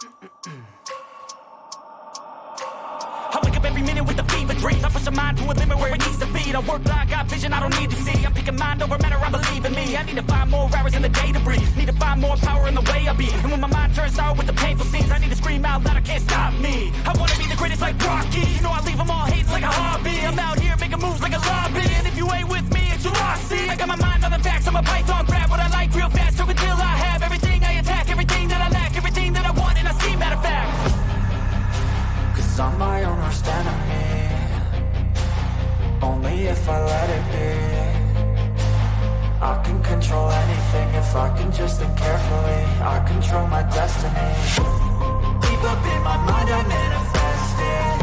I wake up every minute with the fever dreams. I push my mind to a limit where it needs to be. I work blind, got vision I don't need to see. I'm picking mind over matter, I believe in me. I need to find more hours in the day to breathe. Need to find more power in the way I be. And when my mind turns sour with the painful scenes, I need to scream out loud, I can't stop me. I wanna be the greatest like Rocky. You know I leave them all hating like a hobby. I'm out here making moves like a lobby. And if you ain't with me, it's your loss, see. I got my mind on the facts, I'm a python. Grab what I like real fast, took until I have everything I attack. Everything that I lack, everything that I want, and I see, matter of fact. Cause I'm my own worst enemy. Only if I let it be. I can control anything if I can just think carefully. I control my destiny. Deep up in my mind I manifest it.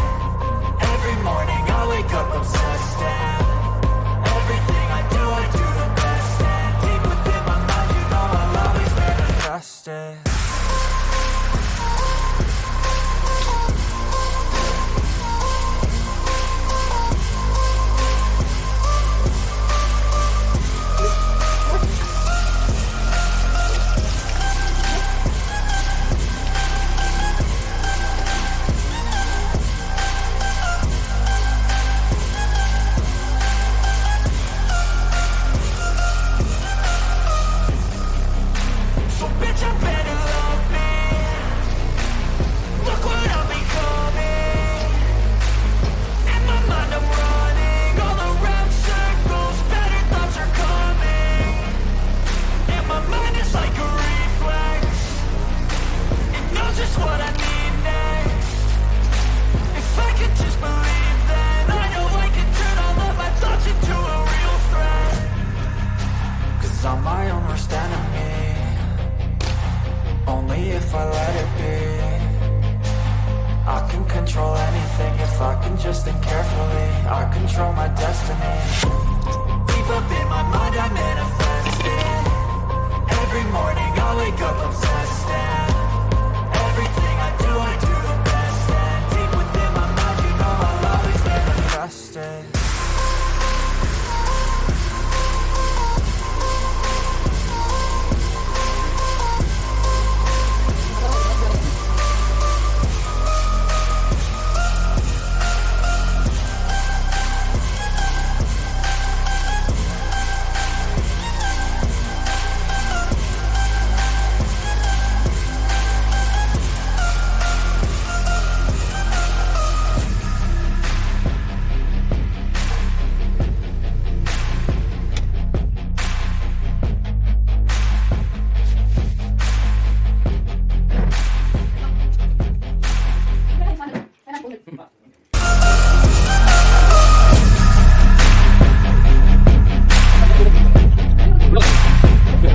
Every morning I wake up obsessed and everything I do the best. And deep within my mind you know I'll always manifest it. I'm my own worst enemy. Only if I let it be. I can control anything if I can just think carefully. I control my destiny. Deep up in my mind I manifest it.